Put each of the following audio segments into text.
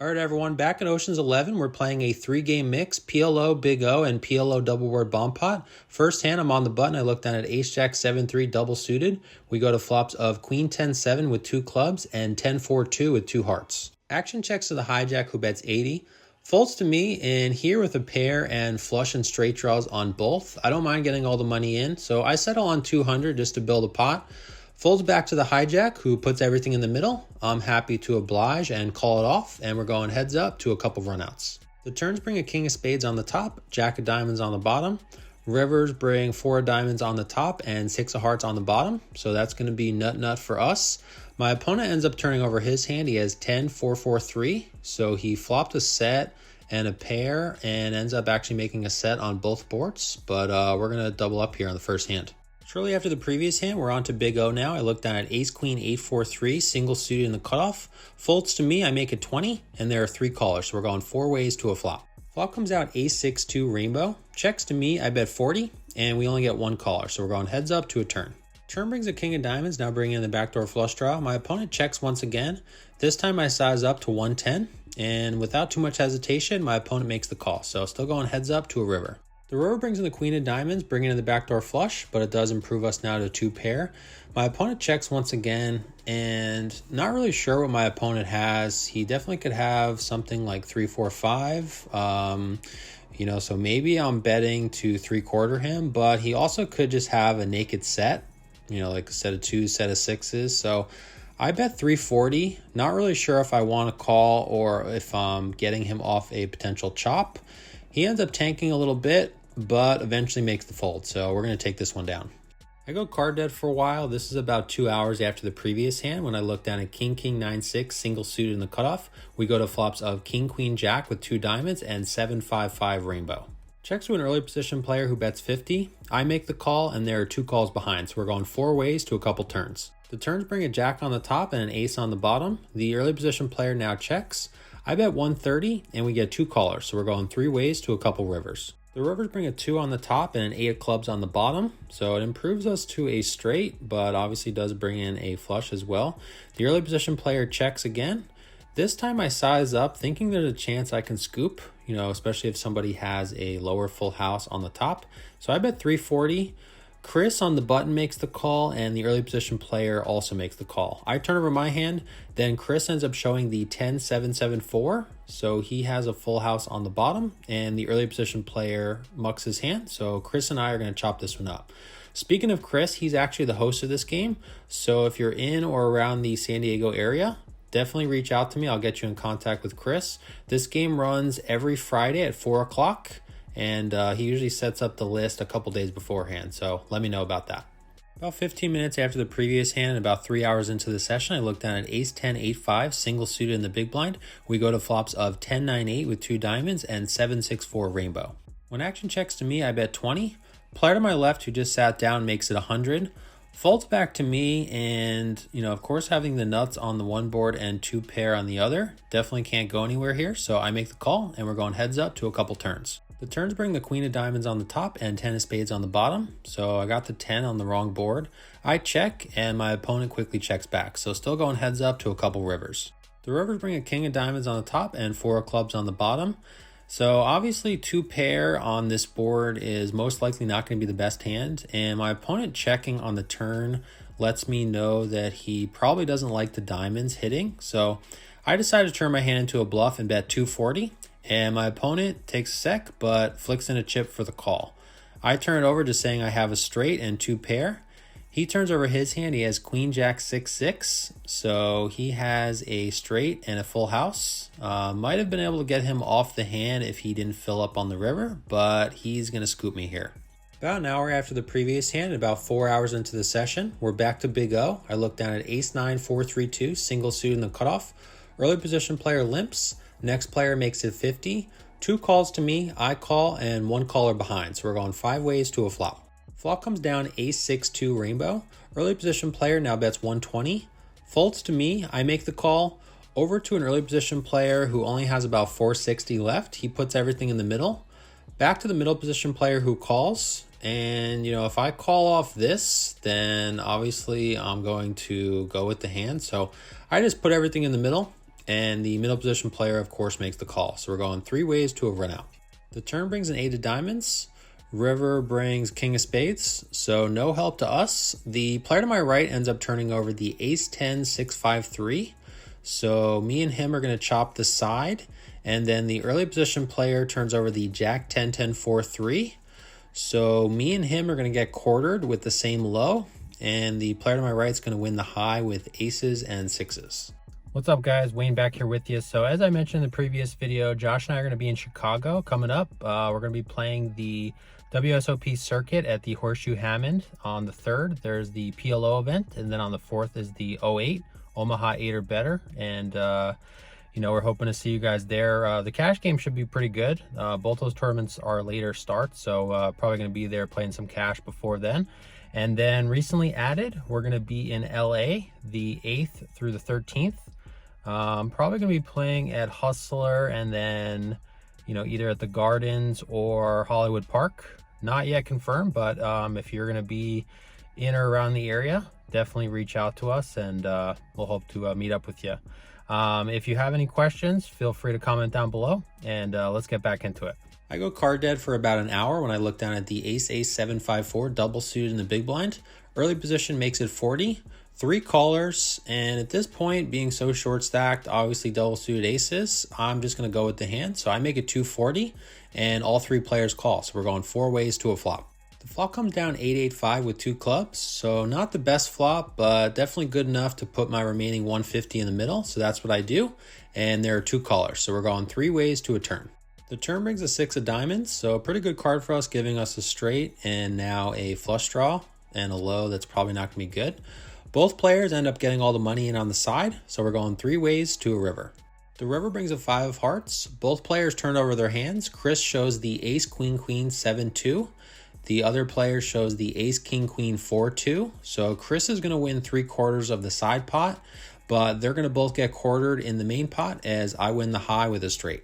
All right, everyone, back in Ocean's 11, we're playing a 3-game mix, PLO, Big O, and PLO double word bomb pot. First hand, I'm on the button. I look down at Ace-Jack 7-3 double suited. We go to flops of Queen 10-7 with 2 clubs and 10-4-2 with 2 hearts. Action checks to the hijack who bets 80. Folds to me, and here with a pair and flush and straight draws on both. I don't mind getting all the money in, so I settle on 200 just to build a pot. Folds back to the hijack, who puts everything in the middle. I'm happy to oblige and call it off, and we're going heads up to a couple runouts. The turns bring a king of spades on the top, jack of diamonds on the bottom. Rivers bring 4 of diamonds on the top and 6 of hearts on the bottom, so that's going to be nut for us. My opponent ends up turning over his hand. He has 10-4-4-3, so he flopped a set and a pair and ends up actually making a set on both boards, but we're going to double up here on the first hand. Shortly after the previous hand, we're on to Big O now. I look down at Ace-Queen 8-4-3, single suited in the cutoff. Folds to me, I make it 20, and there are 3 callers, so we're going 4 ways to a flop. Flop comes out Ace-6-2 rainbow. Checks to me, I bet 40, and we only get 1 caller, so we're going heads up to a turn. Turn brings a king of diamonds, now bringing in the backdoor flush draw. My opponent checks once again. This time I size up to 110, and without too much hesitation, my opponent makes the call, so still going heads up to a river. The river brings in the queen of diamonds, bringing in the backdoor flush, but it does improve us now to 2 pair. My opponent checks once again, and not really sure what my opponent has. He definitely could have something like 3-4-5, so maybe I'm betting to 3/4 him, but he also could just have a naked set, like a set of 2s, set of 6s. So I bet 340. Not really sure if I want to call or if I'm getting him off a potential chop. He ends up tanking a little bit, but eventually makes the fold, so we're going to take this one down. I go card dead for a while. This is about 2 hours after the previous hand when I look down at King 9-6 single suited in the cutoff. We go to flops of King Queen Jack with 2 diamonds and 7-5-5 rainbow. Checks to an early position player who bets 50. I make the call, and there are 2 calls behind, so we're going 4 ways to a couple turns. The turns bring a jack on the top and an ace on the bottom. The early position player now checks. I bet 130, and we get 2 callers, so we're going 3 ways to a couple rivers. The rivers bring a 2 on the top and an 8 of clubs on the bottom, so it improves us to a straight, but obviously does bring in a flush as well. The early position player checks again. This time I size up, thinking there's a chance I can scoop, especially if somebody has a lower full house on the top. So I bet 340. Chris on the button makes the call, and the early position player also makes the call. I turn over my hand, then Chris ends up showing the 10-7-7-4, so he has a full house on the bottom, and the early position player mucks his hand, so Chris and I are going to chop this one up. Speaking of Chris, he's actually the host of this game, so if you're in or around the San Diego area, definitely reach out to me. I'll get you in contact with Chris. This game runs every Friday at 4 o'clock. And he usually sets up the list a couple days beforehand, so let me know about that. About 15 minutes after the previous hand and about 3 hours into the session, I look down at Ace-10, 8-5, single suited in the big blind. We go to flops of 10-9-8 with 2 diamonds and 7-6-4 rainbow. When action checks to me, I bet 20. Player to my left, who just sat down, makes it 100. Folds back to me, and of course, having the nuts on the one board and 2 pair on the other, definitely can't go anywhere here, so I make the call, and we're going heads up to a couple turns. The turns bring the queen of diamonds on the top and 10 of spades on the bottom, so I got the 10 on the wrong board. I check, and my opponent quickly checks back, so still going heads up to a couple rivers. The rivers bring a king of diamonds on the top and 4 of clubs on the bottom, so obviously 2 pair on this board is most likely not going to be the best hand, and my opponent checking on the turn lets me know that he probably doesn't like the diamonds hitting, so I decided to turn my hand into a bluff and bet 240. And my opponent takes a sec, but flicks in a chip for the call. I turn it over just saying I have a straight and 2 pair. He turns over his hand. He has Queen Jack 6-6, so he has a straight and a full house. Might have been able to get him off the hand if he didn't fill up on the river, but he's going to scoop me here. About an hour after the previous hand, about 4 hours into the session, we're back to Big O. I look down at Ace-9, 4-3-2, single suit in the cutoff. Early position player limps. Next player makes it 50. 2 calls to me, I call, and 1 caller behind. So we're going 5 ways to a flop. Flop comes down Ace-6-2 rainbow. Early position player now bets 120. Folds to me, I make the call. Over to an early position player who only has about 460 left. He puts everything in the middle. Back to the middle position player who calls. And, if I call off this, then obviously I'm going to go with the hand. So I just put everything in the middle. and the middle position player, of course, makes the call. So we're going 3 ways to a run out. The turn brings an 8 of diamonds. River brings king of spades, so no help to us. The player to my right ends up turning over the ace 10 6 5 3. So me and him are going to chop the side, and then the early position player turns over the jack 10 10 4 3. So me and him are going to get quartered with the same low, and the player to my right is going to win the high with aces and sixes. What's up, guys? Wayne back here with you. So as I mentioned in the previous video, Josh and I are going to be in Chicago coming up. We're going to be playing the WSOP circuit at the Horseshoe Hammond on the 3rd. There's the PLO event, and then on the 4th is the 08, Omaha 8 or better. And we're hoping to see you guys there. The cash game should be pretty good. Both those tournaments are later starts, so probably going to be there playing some cash before then. And then recently added, we're going to be in LA the 8th through the 13th. Probably going to be playing at Hustler, and then either at the Gardens or Hollywood Park. Not yet confirmed, but if you're going to be in or around the area, definitely reach out to us, and we'll hope to meet up with you. If you have any questions, feel free to comment down below, and let's get back into it. I go card dead for about an hour when I look down at the ace 7 5 4 double suited in the big blind. Early position makes it 40, 3 callers, and at this point, being so short stacked, obviously double suited aces, I'm just going to go with the hand. So I make it 240, and all 3 players call. So we're going 4 ways to a flop. The flop comes down 8-8-5 with 2 clubs, so not the best flop, but definitely good enough to put my remaining 150 in the middle. So that's what I do, and there are 2 callers. So we're going 3 ways to a turn. The turn brings a 6 of diamonds, so a pretty good card for us, giving us a straight and now a flush draw and a low that's probably not going to be good. Both players end up getting all the money in on the side, so we're going 3 ways to a river. The river brings a 5 of hearts. Both players turn over their hands. Chris shows the ace queen queen 7-2. The other player shows the ace king queen 4-2. So Chris is going to win 3/4 of the side pot, but they're going to both get quartered in the main pot as I win the high with a straight.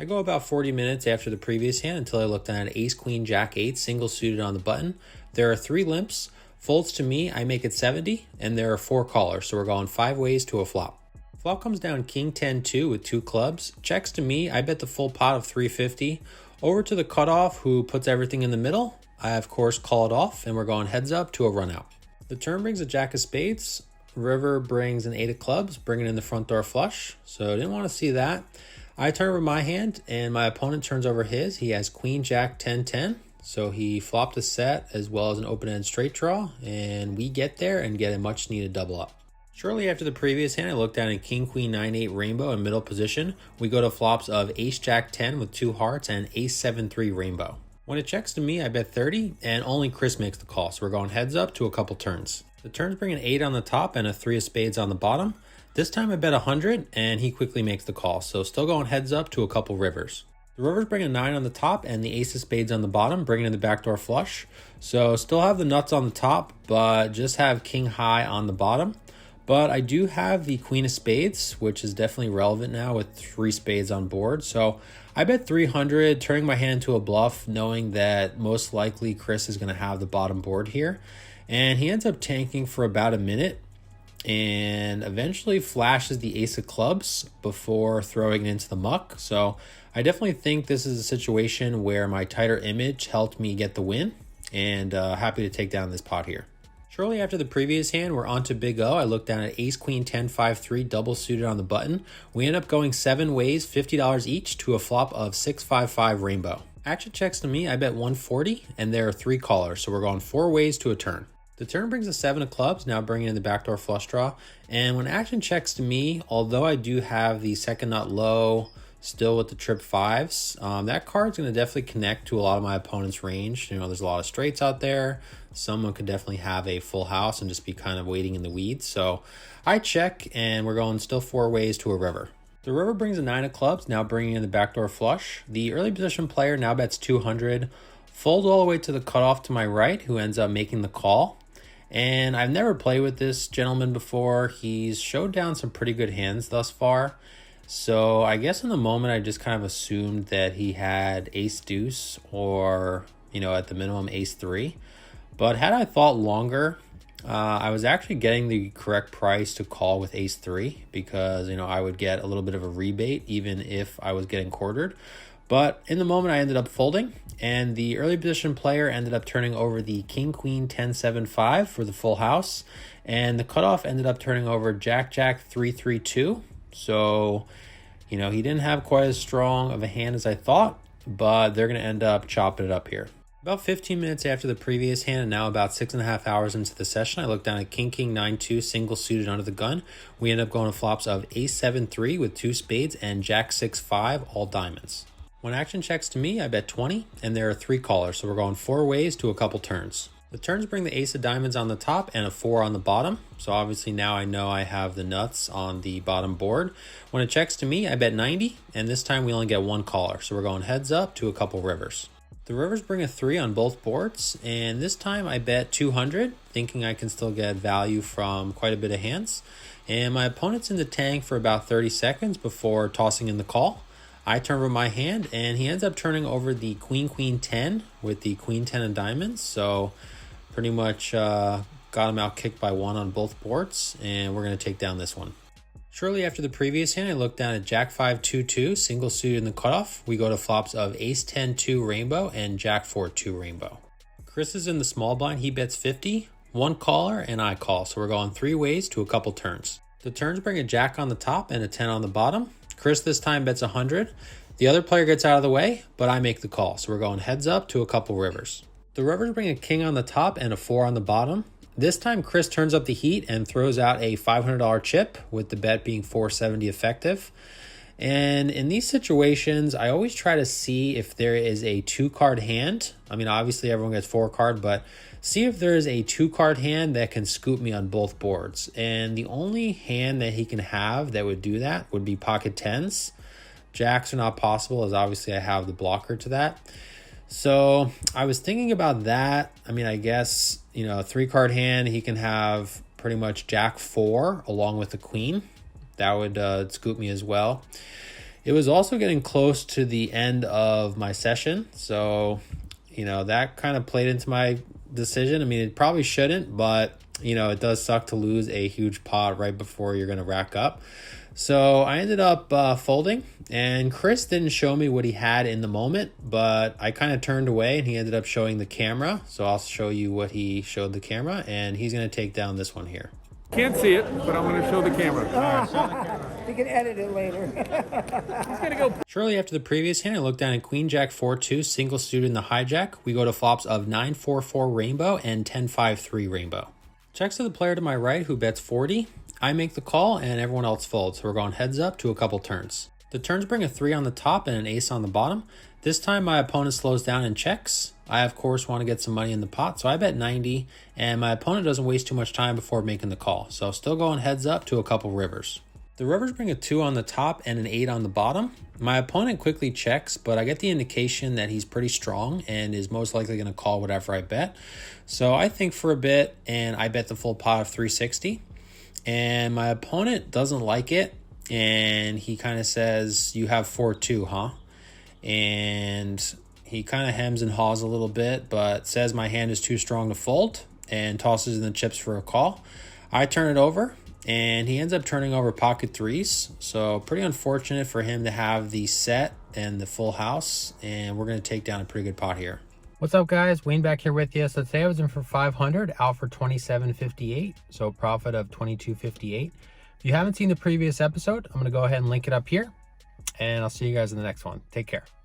I go about 40 minutes after the previous hand until I look down at ace queen jack 8 single suited on the button. There are 3 limps. Folds to me, I make it 70, and there are 4 callers, so we're going 5 ways to a flop. Flop comes down king 10-2 with 2 clubs. Checks to me, I bet the full pot of 350. Over to the cutoff, who puts everything in the middle. I, of course, call it off, and we're going heads up to a run out. The turn brings a jack of spades. River brings an 8 of clubs, bringing in the front door flush, so I didn't want to see that. I turn over my hand, and my opponent turns over his. He has queen jack 10-10. So he flopped a set as well as an open-end straight draw, and we get there and get a much-needed double up. Shortly after the previous hand, I look down at king queen 9-8 rainbow in middle position. We go to flops of ace jack 10 with 2 hearts and ace 7-3 rainbow. When it checks to me, I bet 30, and only Chris makes the call, so we're going heads up to a couple turns. The turns bring an 8 on the top and a 3 of spades on the bottom. This time I bet 100, and he quickly makes the call, so still going heads up to a couple rivers. The rivers bring a 9 on the top and the ace of spades on the bottom, bringing in the backdoor flush. So still have the nuts on the top, but just have king high on the bottom. But I do have the queen of spades, which is definitely relevant now with 3 spades on board. So I bet 300, turning my hand into a bluff, knowing that most likely Chris is going to have the bottom board here. And he ends up tanking for about a minute, and eventually flashes the ace of clubs before throwing it into the muck. So I definitely think this is a situation where my tighter image helped me get the win, and happy to take down this pot here. Shortly after the previous hand, we're on to Big O. I look down at ace queen 10-5-3 double suited on the button. We end up going 7 ways, $50 each, to a flop of 6-5-5 rainbow. Action checks to me, I bet 140, and there are 3 callers, so we're going 4 ways to a turn. The turn brings a 7 of clubs, now bringing in the backdoor flush draw. And when action checks to me, although I do have the second nut low, still with the trip 5s, that card's going to definitely connect to a lot of my opponent's range. There's a lot of straights out there. Someone could definitely have a full house and just be kind of waiting in the weeds. So I check, and we're going still 4 ways to a river. The river brings a 9 of clubs, now bringing in the backdoor flush. The early position player now bets 200. Fold all the way to the cutoff to my right, who ends up making the call. And I've never played with this gentleman before. He's showed down some pretty good hands thus far. So I guess in the moment, I just kind of assumed that he had ace deuce or, at the minimum ace 3. But had I thought longer, I was actually getting the correct price to call with ace 3 because, I would get a little bit of a rebate even if I was getting quartered. But in the moment, I ended up folding, and the early position player ended up turning over the king, queen, 10, 7, 5 for the full house, and the cutoff ended up turning over jack, jack, 3, 3, 2. So, he didn't have quite as strong of a hand as I thought, but they're going to end up chopping it up here. About 15 minutes after the previous hand, and now about 6.5 hours into the session, I look down at king, king, 9, 2, single suited under the gun. We end up going to flops of ace 7, 3 with 2 spades and jack 6, 5, all diamonds. When action checks to me, I bet 20, and there are 3 callers, so we're going 4 ways to a couple turns. The turns bring the ace of diamonds on the top and a 4 on the bottom, so obviously now I know I have the nuts on the bottom board. When it checks to me, I bet 90, and this time we only get 1 caller, so we're going heads up to a couple rivers. The rivers bring a 3 on both boards, and this time I bet 200, thinking I can still get value from quite a bit of hands. And my opponent's in the tank for about 30 seconds before tossing in the call. I turn over my hand, and he ends up turning over the queen, queen, 10 with the queen, 10 of diamonds. So pretty much got him out kicked by 1 on both boards, and we're going to take down this one. Shortly after the previous hand, I look down at jack 5, 2, 2, single suited in the cutoff. We go to flops of ace 10, 2 rainbow and jack 4, 2 rainbow. Chris is in the small blind. He bets 50, 1 caller, and I call. So we're going 3 ways to a couple turns. The turns bring a jack on the top and a 10 on the bottom. Chris this time bets 100. The other player gets out of the way, but I make the call. So we're going heads up to a couple rivers. The rivers bring a king on the top and a 4 on the bottom. This time, Chris turns up the heat and throws out a $500 chip, with the bet being $470 effective. And in these situations, I always try to see if there is a 2-card hand. I mean, obviously everyone gets 4-card, but see if there is a 2-card hand that can scoop me on both boards. And the only hand that he can have that would do that would be pocket 10s. Jacks are not possible, as obviously I have the blocker to that. So I was thinking about that. I mean, I guess, a 3-card hand, he can have pretty much jack 4 along with the queen. That would scoop me as well. It was also getting close to the end of my session. So, that kind of played into my decision. I mean, it probably shouldn't, but, it does suck to lose a huge pot right before you're going to rack up. So I ended up folding, and Chris didn't show me what he had in the moment, but I kind of turned away and he ended up showing the camera. So I'll show you what he showed the camera, and he's going to take down this one here. Can't see it, but I'm going to show the camera. You can edit it later. He's going to go. Shortly after the previous hand, I look down at queen, jack, 4, 2, single suited in the hijack. We go to flops of 9, 4, 4 rainbow and 10, 5, 3 rainbow. Checks to the player to my right who bets 40. I make the call and everyone else folds, so we're going heads up to a couple turns. The turns bring a 3 on the top and an ace on the bottom. This time my opponent slows down and checks. I, of course, want to get some money in the pot, so I bet 90, and my opponent doesn't waste too much time before making the call, so still going heads up to a couple rivers. The rivers bring a 2 on the top and an 8 on the bottom. My opponent quickly checks, but I get the indication that he's pretty strong and is most likely going to call whatever I bet. So I think for a bit, and I bet the full pot of 360. And my opponent doesn't like it, and he kind of says, "You have 4-2, huh?" And he kind of hems and haws a little bit, but says my hand is too strong to fold and tosses in the chips for a call. I turn it over, and he ends up turning over pocket 3s. So pretty unfortunate for him to have the set and the full house, and we're going to take down a pretty good pot here. What's up, guys? Wayne back here with you. So today I was in for 500, out for 27.58, so profit of 22.58. If you haven't seen the previous episode, I'm going to go ahead and link it up here, and I'll see you guys in the next one. Take care.